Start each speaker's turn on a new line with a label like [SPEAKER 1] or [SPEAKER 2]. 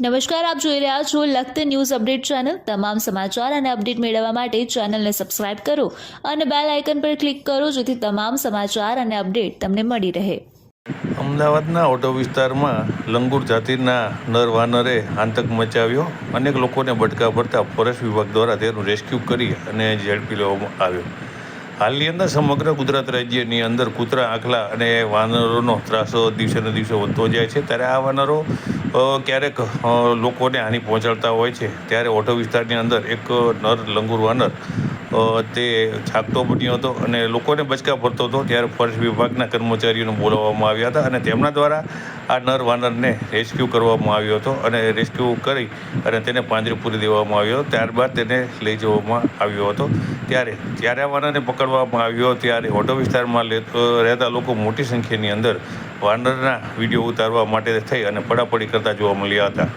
[SPEAKER 1] નમસ્કાર, આપ જોઈ રહ્યા છો લખત ન્યૂઝ અપડેટ ચેનલ। તમામ સમાચાર અને અપડેટ મેળવવા માટે ચેનલને સબસ્ક્રાઇબ કરો અને બેલ આઇકન પર ક્લિક કરો જેથી તમામ સમાચાર અને અપડેટ તમને મળી રહે।
[SPEAKER 2] અમદાવાદના ઓટો વિસ્તારમાં લંગૂર જાતિના નર વાનરે આતંક મચાવ્યો। અનેક લોકોને બટકા ભરતા ફોરેસ્ટ વિભાગ દ્વારા તેનું રેસ્ક્યુ કરી અને ઝડપી લેવામાં આવ્યો। હાલની અંદર સમગ્ર ગુજરાત રાજ્યની અંદર કૂતરા, આખલા અને વાનરોનો ત્રાસ દિવસે ને દિવસે વધતો જાય છે। ત્યારે આ વાનરો ક્યારેક લોકોને હાનિ પહોંચાડતા હોય છે। ત્યારે ઓટો વિસ્તારની અંદર એક નર લંગૂર વાનર તે જાગતો બન્યો હતો અને લોકોને બચકા ભરતો હતો। ત્યારે ફોરેસ્ટ વિભાગના કર્મચારીઓને બોલાવવામાં આવ્યા હતા અને તેમના દ્વારા આ નર વાનરને રેસ્ક્યુ કરવામાં આવ્યો હતો અને રેસ્ક્યુ કરી અને તેને પાંજરે પૂરી દેવામાં આવ્યો। ત્યારબાદ તેને લઈ જવામાં આવ્યો હતો। ત્યારે આ વાનરને પકડવામાં આવ્યો ત્યારે ઓટો વિસ્તારમાં રહેતા લોકો મોટી સંખ્યાની અંદર વાનરના વિડીયો ઉતારવા માટે થઈ અને પડાપડી કરતા જોવા મળ્યા હતા।